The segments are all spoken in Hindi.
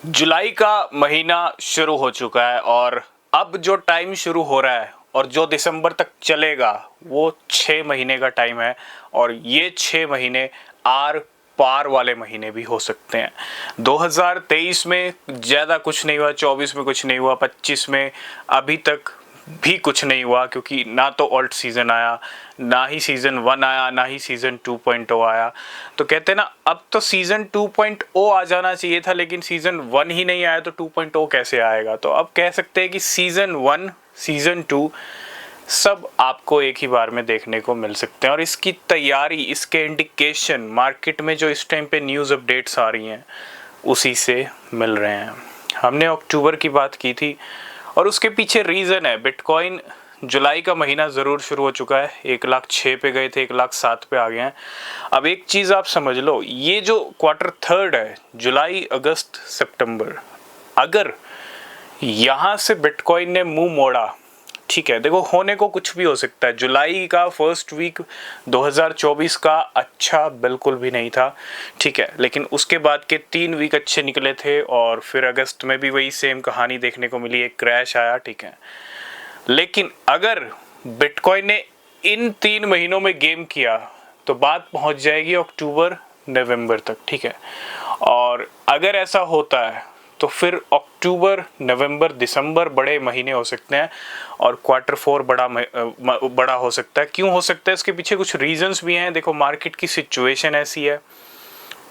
जुलाई का महीना शुरू हो चुका है और अब जो टाइम शुरू हो रहा है और जो दिसंबर तक चलेगा वो 6 महीने का टाइम है। और ये 6 महीने आर पार वाले महीने भी हो सकते हैं। 2023 में ज़्यादा कुछ नहीं हुआ, 24 में कुछ नहीं हुआ, 25 में अभी तक भी कुछ नहीं हुआ, क्योंकि ना तो ऑल्ट सीज़न आया, ना ही सीज़न 1 आया, ना ही सीज़न 2.0 आया। तो कहते हैं ना, अब तो सीज़न 2.0 आ जाना चाहिए था, लेकिन सीज़न 1 ही नहीं आया तो 2.0 कैसे आएगा। तो अब कह सकते हैं कि सीज़न 1, सीज़न 2 सब आपको एक ही बार में देखने को मिल सकते हैं। और इसकी तैयारी, इसके इंडिकेशन मार्केट में जो इस टाइम पे न्यूज़ अपडेट्स आ रही हैं उसी से मिल रहे हैं। हमने अक्टूबर की बात की थी और उसके पीछे रीज़न है, बिटकॉइन जुलाई का महीना ज़रूर शुरू हो चुका है। 1,06,000 पे गए थे, 1,07,000 पे आ गए हैं। अब एक चीज़ आप समझ लो, ये जो क्वार्टर थर्ड है, जुलाई, अगस्त, सितंबर, अगर यहाँ से बिटकॉइन ने मुंह मोड़ा, ठीक है, देखो होने को कुछ भी हो सकता है। जुलाई का फर्स्ट वीक 2024 का अच्छा बिल्कुल भी नहीं था, ठीक है, लेकिन उसके बाद के 3 वीक अच्छे निकले थे और फिर अगस्त में भी वही सेम कहानी देखने को मिली, एक क्रैश आया, ठीक है। लेकिन अगर बिटकॉइन ने इन 3 महीनों में गेम किया तो बात पहुंच जाएगी अक्टूबर नवंबर तक, ठीक है। और अगर ऐसा होता है तो फिर अक्टूबर, नवंबर, दिसंबर बड़े महीने हो सकते हैं और क्वार्टर 4 बड़ा हो सकता है। क्यों हो सकता है, इसके पीछे कुछ रीजंस भी हैं। देखो, मार्केट की सिचुएशन ऐसी है।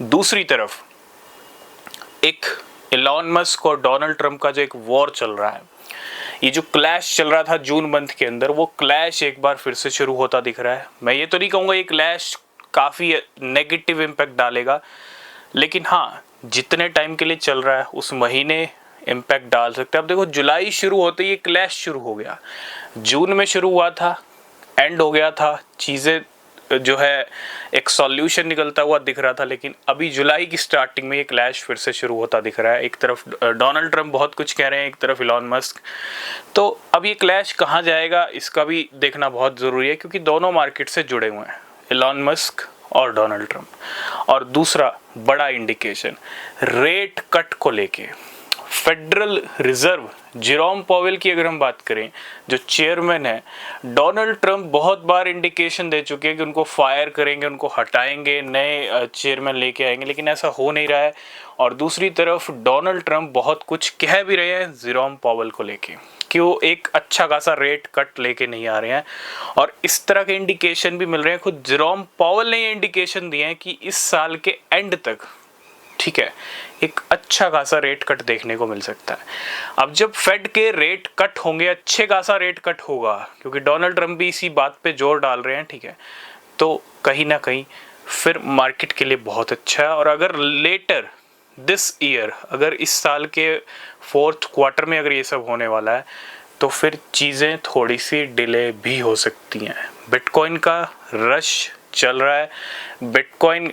दूसरी तरफ एक एलॉन मस्क और डोनाल्ड ट्रंप का जो एक वॉर चल रहा है, ये जो क्लैश चल रहा था जून मंथ के अंदर, वो क्लैश एक बार फिर से शुरू होता दिख रहा है। मैं ये तो नहीं कहूँगा ये क्लैश काफ़ी नेगेटिव इम्पैक्ट डालेगा, लेकिन हाँ, जितने टाइम के लिए चल रहा है उस महीने इम्पैक्ट डाल सकते हैं। अब देखो, जुलाई शुरू होते ही क्लैश शुरू हो गया, जून में शुरू हुआ था, एंड हो गया था, चीज़ें जो है एक सॉल्यूशन निकलता हुआ दिख रहा था। लेकिन अभी जुलाई की स्टार्टिंग में ये क्लैश फिर से शुरू होता दिख रहा है। एक तरफ डोनाल्ड ट्रंप बहुत कुछ कह रहे हैं, एक तरफ इलॉन मस्क। तो अब ये क्लैश कहाँ जाएगा इसका भी देखना बहुत ज़रूरी है, क्योंकि दोनों मार्केट से जुड़े हुए हैं, इलॉन मस्क और डोनाल्ड ट्रंप। और दूसरा बड़ा इंडिकेशन, रेट कट को लेके फेडरल रिजर्व जेरोम पावेल की अगर हम बात करें, जो चेयरमैन है, डोनाल्ड ट्रंप बहुत बार इंडिकेशन दे चुके हैं कि उनको फायर करेंगे, उनको हटाएंगे, नए चेयरमैन लेके आएंगे, लेकिन ऐसा हो नहीं रहा है। और दूसरी तरफ डोनाल्ड ट्रंप बहुत कुछ कह भी रहे हैं जेरोम पावेल को लेके कि वो एक अच्छा खासा रेट कट लेके नहीं आ रहे हैं। और इस तरह के इंडिकेशन भी मिल रहे हैं, खुद जेरोम पावेल ने ये इंडिकेशन दिए हैं कि इस साल के एंड तक, ठीक है, एक अच्छा खासा रेट कट देखने को मिल सकता है। अब जब फेड के रेट कट होंगे, अच्छे खासा रेट कट होगा, क्योंकि डोनाल्ड ट्रंप भी इसी बात पे जोर डाल रहे हैं, ठीक है, तो कहीं ना कहीं फिर मार्केट के लिए बहुत अच्छा है। और अगर लेटर दिस ईयर, अगर इस साल के 4th क्वार्टर में अगर ये सब होने वाला है, तो फिर चीज़ें थोड़ी सी डिले भी हो सकती हैं। बिटकॉइन का रश चल रहा है, बिटकॉइन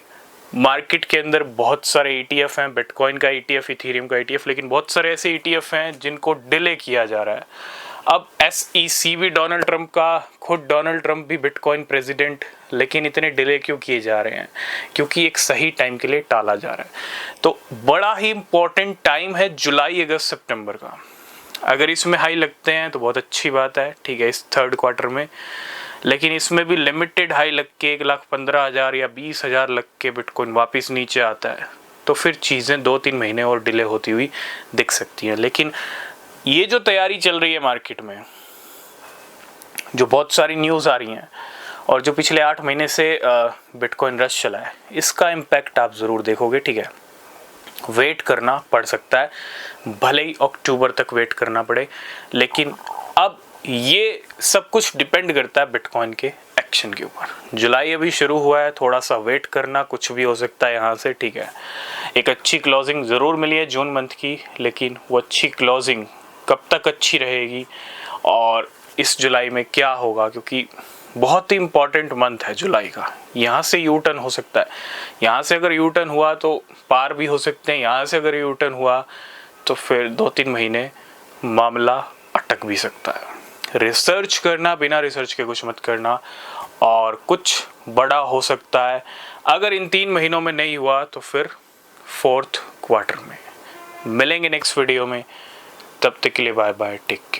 मार्केट के अंदर बहुत सारे ETF हैं, बिटकॉइन का ETF, इथेरियम का ETF, लेकिन बहुत सारे ऐसे ETF हैं जिनको डिले किया जा रहा है। अब SEC भी डोनाल्ड ट्रंप का, खुद डोनाल्ड ट्रंप भी बिटकॉइन प्रेसिडेंट, लेकिन इतने डिले क्यों किए जा रहे हैं? क्योंकि एक सही टाइम के लिए टाला जा रहा है। तो बड़ा ही इंपॉर्टेंट टाइम है जुलाई, अगस्त, सितंबर का। अगर इसमें हाई लगते हैं तो बहुत अच्छी बात है, ठीक है, इस 3rd क्वार्टर में। लेकिन इसमें भी लिमिटेड हाई लग के 1,15,000 या 20,000 लग के बिटकॉइन वापस नीचे आता है, तो फिर चीज़ें 2-3 महीने और डिले होती हुई दिख सकती हैं। लेकिन ये जो तैयारी चल रही है मार्केट में, जो बहुत सारी न्यूज़ आ रही हैं और जो पिछले 8 महीने से बिटकॉइन रश चला है, इसका इम्पैक्ट आप ज़रूर देखोगे, ठीक है। वेट करना पड़ सकता है, भले ही अक्टूबर तक वेट करना पड़े, लेकिन अब ये सब कुछ डिपेंड करता है बिटकॉइन के एक्शन के ऊपर। जुलाई अभी शुरू हुआ है, थोड़ा सा वेट करना, कुछ भी हो सकता है यहाँ से, ठीक है। एक अच्छी क्लोजिंग ज़रूर मिली है जून मंथ की, लेकिन वो अच्छी क्लोजिंग कब तक अच्छी रहेगी और इस जुलाई में क्या होगा, क्योंकि बहुत ही इम्पॉर्टेंट मंथ है जुलाई का। यहाँ से यू टर्न हो सकता है, यहाँ से अगर यू टर्न हुआ तो पार भी हो सकते हैं, यहाँ से अगर यू टर्न हुआ तो फिर 2-3 महीने मामला अटक भी सकता है। रिसर्च करना, बिना रिसर्च के कुछ मत करना, और कुछ बड़ा हो सकता है। अगर इन 3 महीनों में नहीं हुआ तो फिर 4th क्वार्टर में। मिलेंगे नेक्स्ट वीडियो में, तब तक के लिए बाय बाय, टेक केयर।